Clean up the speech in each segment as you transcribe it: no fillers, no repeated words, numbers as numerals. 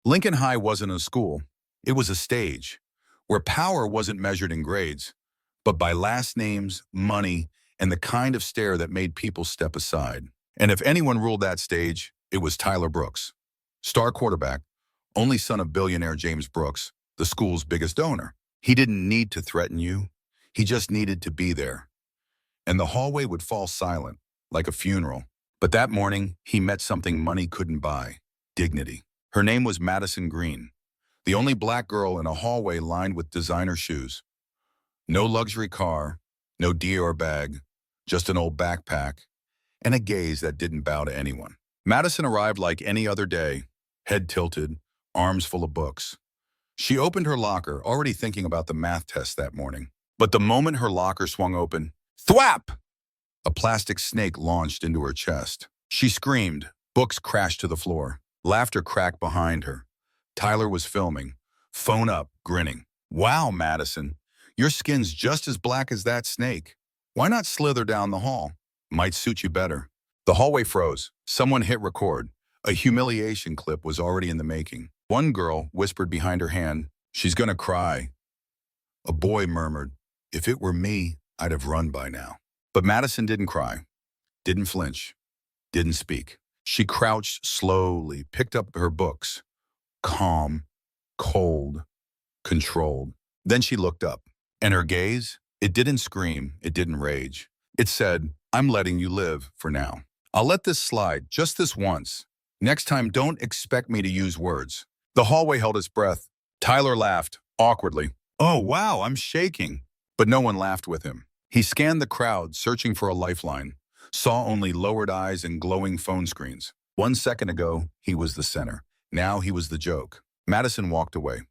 Lincoln High wasn't a school. It was a stage where power wasn't measured in grades, but by last names, money, and the kind of stare that made people step aside. And if anyone ruled that stage, it was Tyler Brooks, star quarterback, only son of billionaire James Brooks, the school's biggest donor. He didn't need to threaten you. He just needed to be there. And the hallway would fall silent, like a funeral. But that morning, he met something money couldn't buy: dignity. Her name was Madison Green, the only black girl in a hallway lined with designer shoes. No luxury car, no Dior bag, just an old backpack, and a gaze that didn't bow to anyone. Madison arrived like any other day, head tilted, arms full of books. She opened her locker, already thinking about the math test that morning. But the moment her locker swung open, thwap! A plastic snake launched into her chest. She screamed. Books crashed to the floor. Laughter cracked behind her. Tyler was filming, phone up, grinning. Wow, Madison, your skin's just as black as that snake. Why not slither down the hall? Might suit you better. The hallway froze. Someone hit record. A humiliation clip was already in the making. One girl whispered behind her hand, "She's gonna cry." A boy murmured, "If it were me, I'd have run by now." But Madison didn't cry, didn't flinch, didn't speak. She crouched slowly, picked up her books, calm, cold, controlled. Then she looked up, and her gaze, it didn't scream, it didn't rage. It said, "I'm letting you live for now. I'll let this slide just this once. Next time, don't expect me to use words." The hallway held its breath. Tyler laughed, awkwardly. "Oh, wow, I'm shaking." But no one laughed with him. He scanned the crowd, searching for a lifeline, saw only lowered eyes and glowing phone screens. 1 second ago, he was the center. Now he was the joke. Madison walked away.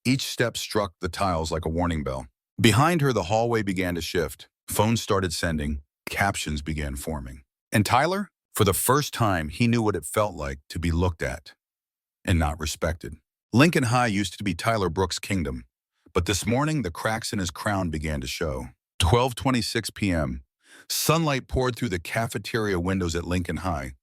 Each step struck the tiles like a warning bell. Behind her, the hallway began to shift. Phones started sending. Captions began forming. And Tyler, for the first time, he knew what it felt like to be looked at and not respected. Lincoln High used to be Tyler Brooks' kingdom, but this morning, the cracks in his crown began to show. 12:26 p.m. Sunlight poured through the cafeteria windows at Lincoln High,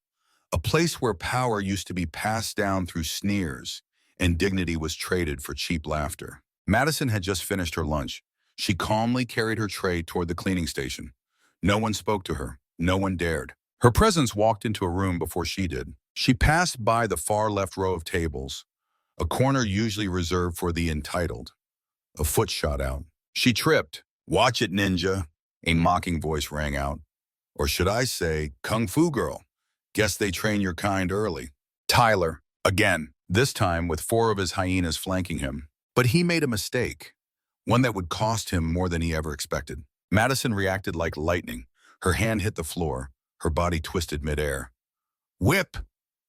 a place where power used to be passed down through sneers and dignity was traded for cheap laughter. Madison had just finished her lunch. She calmly carried her tray toward the cleaning station. No one spoke to her. No one dared. Her presence walked into a room before she did. She passed by the far left row of tables, a corner usually reserved for the entitled. A foot shot out. She tripped. "Watch it, ninja," a mocking voice rang out. Or should I say, "Kung Fu girl. Guess they train your kind early." Tyler, again, this time with 4 of his hyenas flanking him. But he made a mistake, one that would cost him more than he ever expected. Madison reacted like lightning. Her hand hit the floor, her body twisted midair. Whip!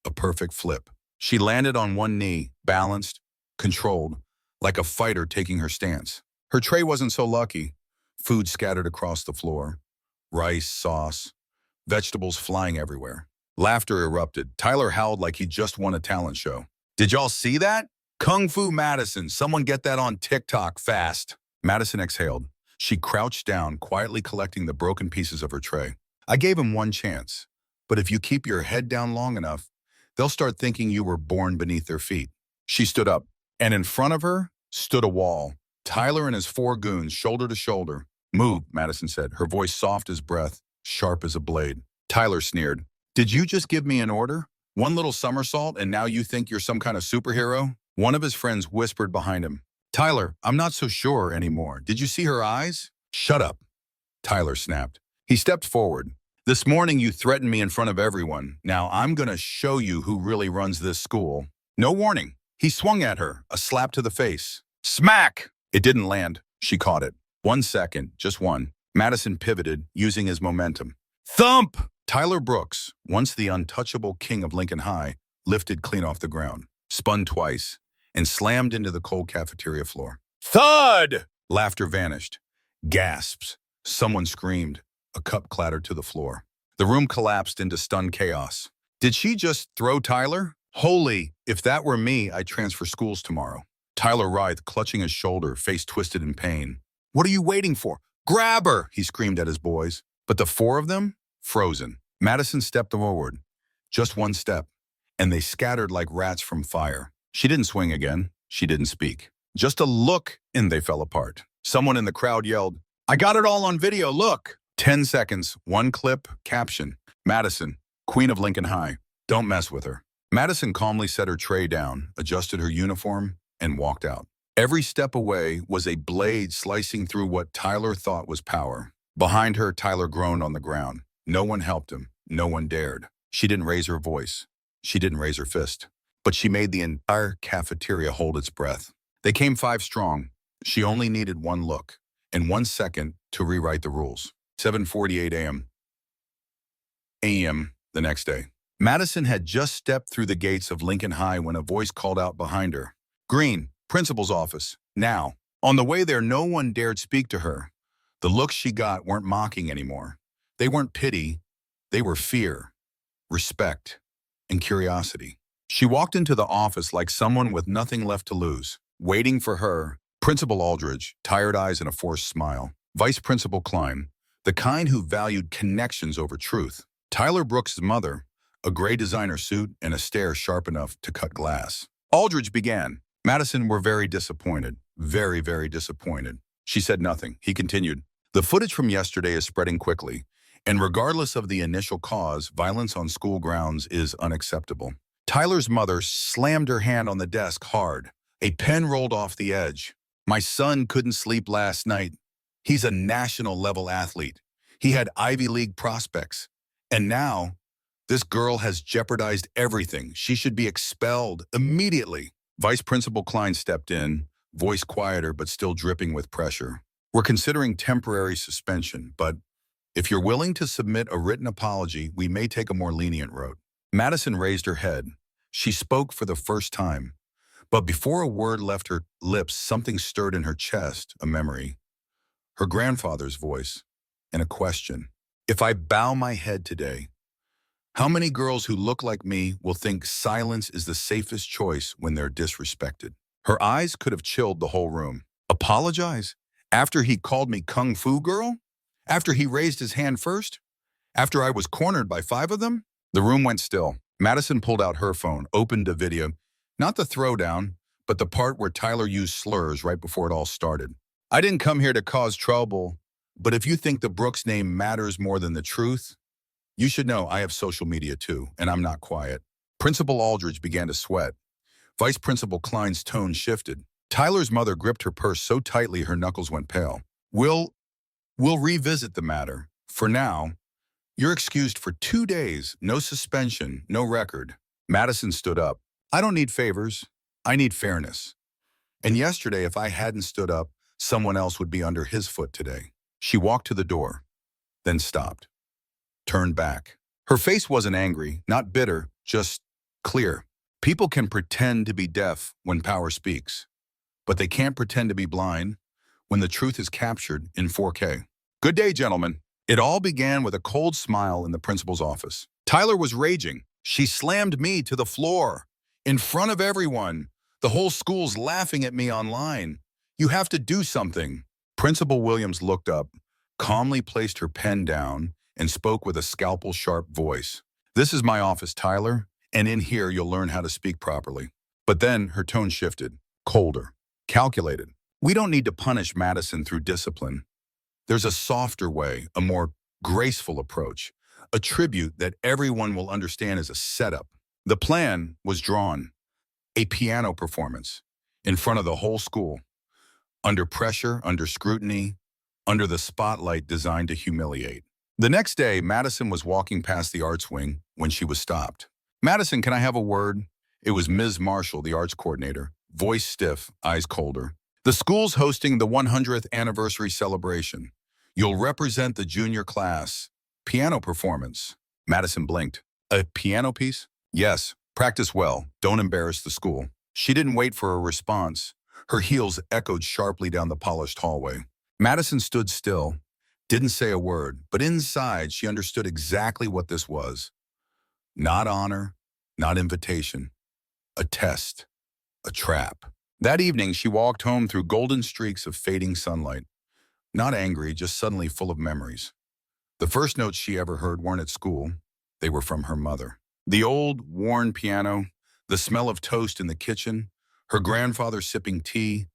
A perfect flip. She landed on one knee, balanced, controlled, like a fighter taking her stance. Her tray wasn't so lucky. Food scattered across the floor. Rice, sauce, vegetables flying everywhere. Laughter erupted. Tyler howled like he just won a talent show. "Did y'all see that? Kung Fu Madison, someone get that on TikTok fast." Madison exhaled. She crouched down, quietly collecting the broken pieces of her tray. "I gave him one chance, but if you keep your head down long enough, they'll start thinking you were born beneath their feet." She stood up, and in front of her stood a wall. Tyler and his 4 goons, shoulder to shoulder. "Move," Madison said, her voice soft as breath, sharp as a blade. Tyler sneered. "Did you just give me an order? One little somersault and now you think you're some kind of superhero?" One of his friends whispered behind him. "Tyler, I'm not so sure anymore. Did you see her eyes?" "Shut up," Tyler snapped. He stepped forward. "This morning you threatened me in front of everyone. Now I'm gonna show you who really runs this school." No warning. He swung at her, a slap to the face. Smack! It didn't land. She caught it. 1 second, just one. Madison pivoted, using his momentum. Thump! Tyler Brooks, once the untouchable king of Lincoln High, lifted clean off the ground, spun twice, and slammed into the cold cafeteria floor. Thud! Laughter vanished. Gasps. Someone screamed. A cup clattered to the floor. The room collapsed into stunned chaos. Did she just throw Tyler? Holy, if that were me, I'd transfer schools tomorrow. Tyler writhed, clutching his shoulder, face twisted in pain. What are you waiting for? Grab her, he screamed at his boys. But the 4 of them? Frozen. Madison stepped forward. Just one step, and they scattered like rats from fire. She didn't swing again. She didn't speak. Just a look, and they fell apart. Someone in the crowd yelled, "I got it all on video, look!" 10 seconds, one clip, caption. Madison, Queen of Lincoln High. Don't mess with her. Madison calmly set her tray down, adjusted her uniform, and walked out. Every step away was a blade slicing through what Tyler thought was power. Behind her, Tyler groaned on the ground. No one helped him. No one dared. She didn't raise her voice. She didn't raise her fist. But she made the entire cafeteria hold its breath. They came 5 strong. She only needed one look and 1 second to rewrite the rules. 7:48 a.m. the next day. Madison had just stepped through the gates of Lincoln High when a voice called out behind her. "Green, principal's office, now." On the way there, no one dared speak to her. The looks she got weren't mocking anymore. They weren't pity. They were fear, respect, and curiosity. She walked into the office like someone with nothing left to lose. Waiting for her, Principal Aldridge, tired eyes and a forced smile. Vice Principal Klein, the kind who valued connections over truth. Tyler Brooks' mother, a gray designer suit and a stare sharp enough to cut glass. Aldridge began. "Madison, we're very disappointed. Very, very disappointed." She said nothing. He continued. "The footage from yesterday is spreading quickly, and regardless of the initial cause, violence on school grounds is unacceptable." Tyler's mother slammed her hand on the desk hard. A pen rolled off the edge. "My son couldn't sleep last night. He's a national-level athlete. He had Ivy League prospects. And now, this girl has jeopardized everything. She should be expelled immediately." Vice Principal Klein stepped in, voice quieter but still dripping with pressure. "We're considering temporary suspension, but if you're willing to submit a written apology, we may take a more lenient route." Madison raised her head. She spoke for the first time. But before a word left her lips, something stirred in her chest, a memory. Her grandfather's voice, and a question. "If I bow my head today, how many girls who look like me will think silence is the safest choice when they're disrespected?" Her eyes could have chilled the whole room. Apologize? After he called me Kung Fu Girl? After he raised his hand first? After I was cornered by 5 of them? The room went still. Madison pulled out her phone, opened a video. Not the throwdown, but the part where Tyler used slurs right before it all started. "I didn't come here to cause trouble, but if you think the Brooks name matters more than the truth, you should know I have social media too, and I'm not quiet." Principal Aldridge began to sweat. Vice Principal Klein's tone shifted. Tyler's mother gripped her purse so tightly her knuckles went pale. We'll revisit the matter. For now, you're excused for 2 days, no suspension, no record." Madison stood up. "I don't need favors. I need fairness. And yesterday, if I hadn't stood up, someone else would be under his foot today." She walked to the door, then stopped, turned back. Her face wasn't angry, not bitter, just clear. People can pretend to be deaf when power speaks, but they can't pretend to be blind when the truth is captured in 4K. "Good day, gentlemen." It all began with a cold smile in the principal's office. Tyler was raging. "She slammed me to the floor, in front of everyone. The whole school's laughing at me online. You have to do something." Principal Williams looked up, calmly placed her pen down, and spoke with a scalpel-sharp voice. "This is my office, Tyler, and in here you'll learn how to speak properly." But then her tone shifted, colder, calculated. "We don't need to punish Madison through discipline. There's a softer way, a more graceful approach, a tribute that everyone will understand as a setup." The plan was drawn. A piano performance in front of the whole school, under pressure, under scrutiny, under the spotlight designed to humiliate. The next day, Madison was walking past the arts wing when she was stopped. "Madison, can I have a word?" It was Ms. Marshall, the arts coordinator, voice stiff, eyes colder. "The school's hosting the 100th anniversary celebration. You'll represent the junior class. Piano performance." Madison blinked. "A piano piece?" "Yes. Practice well. Don't embarrass the school." She didn't wait for a response. Her heels echoed sharply down the polished hallway. Madison stood still, didn't say a word, but inside she understood exactly what this was. Not honor, not invitation. A test. A trap. That evening, she walked home through golden streaks of fading sunlight. Not angry, just suddenly full of memories. The first notes she ever heard weren't at school. They were from her mother. The old, worn piano, The smell of toast in the kitchen, her grandfather sipping tea,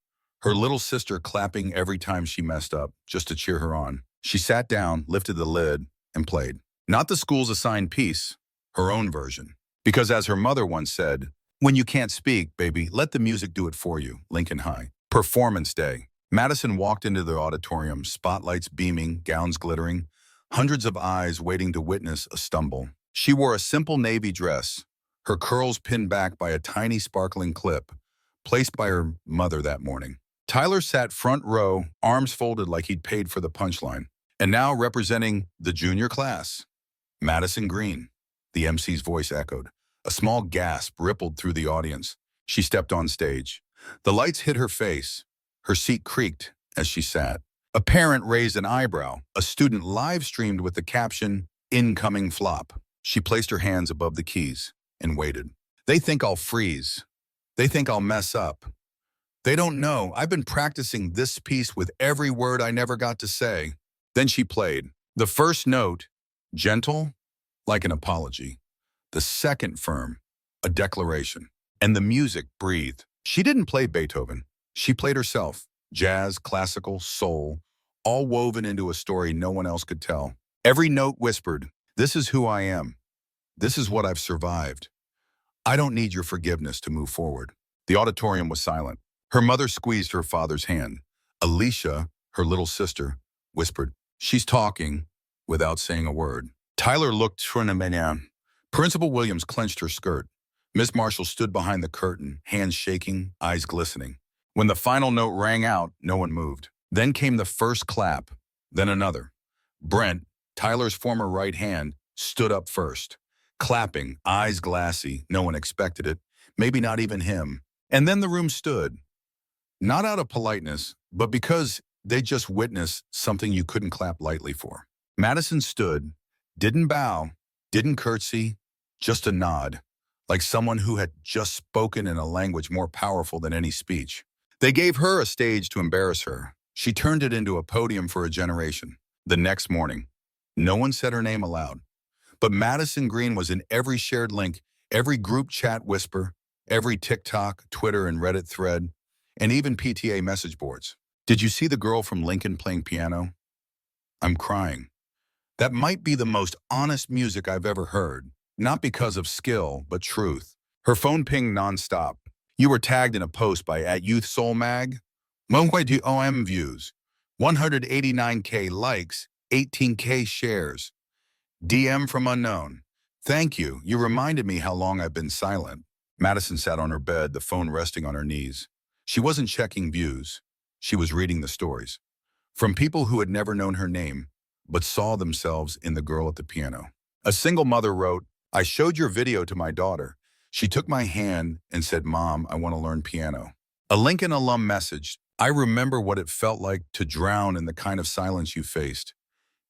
her little sister clapping every time she messed up, just to cheer her on. She sat down, lifted the lid, and played. Not the school's assigned piece, her own version. Because as her mother once said, when you can't speak, baby, let the music do it for you, Lincoln High. Performance day. Madison walked into the auditorium, spotlights beaming, gowns glittering, hundreds of eyes waiting to witness a stumble. She wore a simple navy dress, her curls pinned back by a tiny sparkling clip, placed by her mother that morning. Tyler sat front row, arms folded like he'd paid for the punchline. And now representing the junior class, Madison Green. The MC's voice echoed. A small gasp rippled through the audience. She stepped on stage. The lights hit her face. Her seat creaked as she sat. A parent raised an eyebrow. A student live-streamed with the caption, "Incoming flop." She placed her hands above the keys and waited. They think I'll freeze. They think I'll mess up. They don't know. I've been practicing this piece with every word I never got to say. Then she played. The first note, gentle, like an apology. The second firm, a declaration. And the music breathed. She didn't play Beethoven. She played herself. Jazz, classical, soul, all woven into a story no one else could tell. Every note whispered, this is who I am. This is what I've survived. I don't need your forgiveness to move forward. The auditorium was silent. Her mother squeezed her father's hand. Alicia, her little sister, whispered, she's talking, without saying a word. Tyler looked down. Principal Williams clenched her skirt. Miss Marshall stood behind the curtain, hands shaking, eyes glistening. When the final note rang out, no one moved. Then came the first clap, then another. Brent, Tyler's former right hand, stood up first, clapping, eyes glassy. No one expected it, maybe not even him. And then the room stood, not out of politeness, but because they just witnessed something you couldn't clap lightly for. Madison stood, didn't bow, didn't curtsy, just a nod, like someone who had just spoken in a language more powerful than any speech. They gave her a stage to embarrass her. She turned it into a podium for a generation. The next morning, no one said her name aloud. But Madison Green was in every shared link, every group chat whisper, every TikTok, Twitter, and Reddit thread, and even PTA message boards. Did you see the girl from Lincoln playing piano? I'm crying. That might be the most honest music I've ever heard, not because of skill, but truth. Her phone pinged nonstop. You were tagged in a post by @YouthSoulMag. 1.2 views, 189K likes, 18K shares. DM from unknown. Thank you. You reminded me how long I've been silent. Madison sat on her bed, the phone resting on her knees. She wasn't checking views. She was reading the stories. From people who had never known her name, but saw themselves in the girl at the piano. A single mother wrote, I showed your video to my daughter. She took my hand and said, Mom, I want to learn piano. A Lincoln alum messaged, I remember what it felt like to drown in the kind of silence you faced.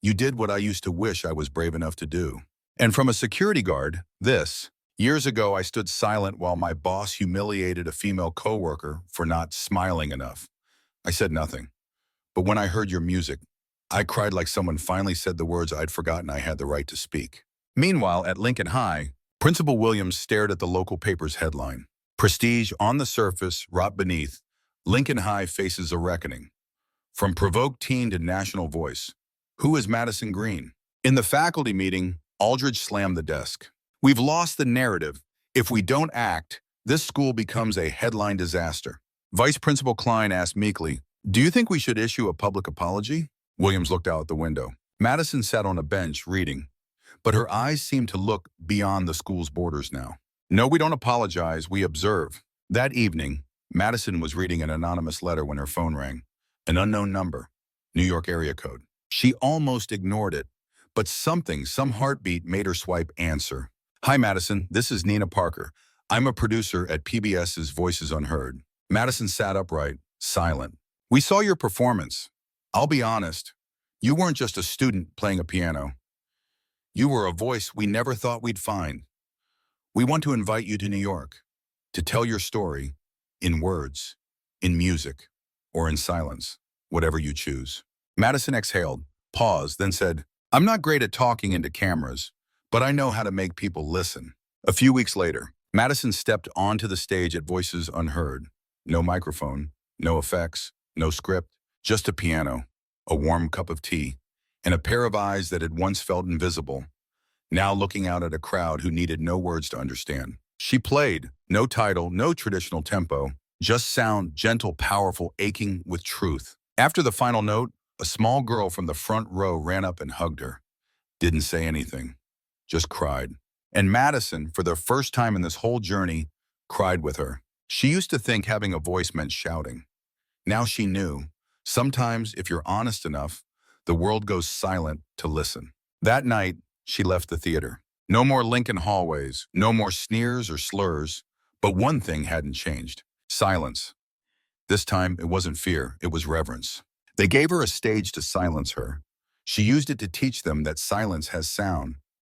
You did what I used to wish I was brave enough to do. And from a security guard, this. Years ago, I stood silent while my boss humiliated a female coworker for not smiling enough. I said nothing. But when I heard your music, I cried like someone finally said the words I'd forgotten I had the right to speak. Meanwhile, at Lincoln High, Principal Williams stared at the local paper's headline. Prestige on the surface, rot beneath. Lincoln High faces a reckoning. From provoked teen to national voice. Who is Madison Green? In the faculty meeting, Aldridge slammed the desk. We've lost the narrative. If we don't act, this school becomes a headline disaster. Vice Principal Klein asked meekly, do you think we should issue a public apology? Williams looked out the window. Madison sat on a bench, reading. But her eyes seemed to look beyond the school's borders now. No, we don't apologize, we observe. That evening, Madison was reading an anonymous letter when her phone rang. An unknown number, New York area code. She almost ignored it, but some heartbeat made her swipe answer. Hi, Madison, this is Nina Parker. I'm a producer at PBS's Voices Unheard. Madison sat upright, silent. We saw your performance. I'll be honest, you weren't just a student playing a piano. You were a voice we never thought we'd find. We want to invite you to New York to tell your story in words, in music, or in silence, whatever you choose. Madison exhaled, paused, then said, I'm not great at talking into cameras, but I know how to make people listen. A few weeks later, Madison stepped onto the stage at voices unheard. No microphone, no effects, no script, just a piano, a warm cup of tea, and a pair of eyes that had once felt invisible, now looking out at a crowd who needed no words to understand. She played, no title, no traditional tempo, just sound, gentle, powerful, aching with truth. After the final note, a small girl from the front row ran up and hugged her. Didn't say anything, just cried. And Madison, for the first time in this whole journey, cried with her. She used to think having a voice meant shouting. Now she knew. Sometimes, if you're honest enough, the world goes silent to listen. That night, she left the theater. No more Lincoln hallways, no more sneers or slurs, but one thing hadn't changed. Silence. This time, it wasn't fear, it was reverence. They gave her a stage to silence her. She used it to teach them that silence has sound,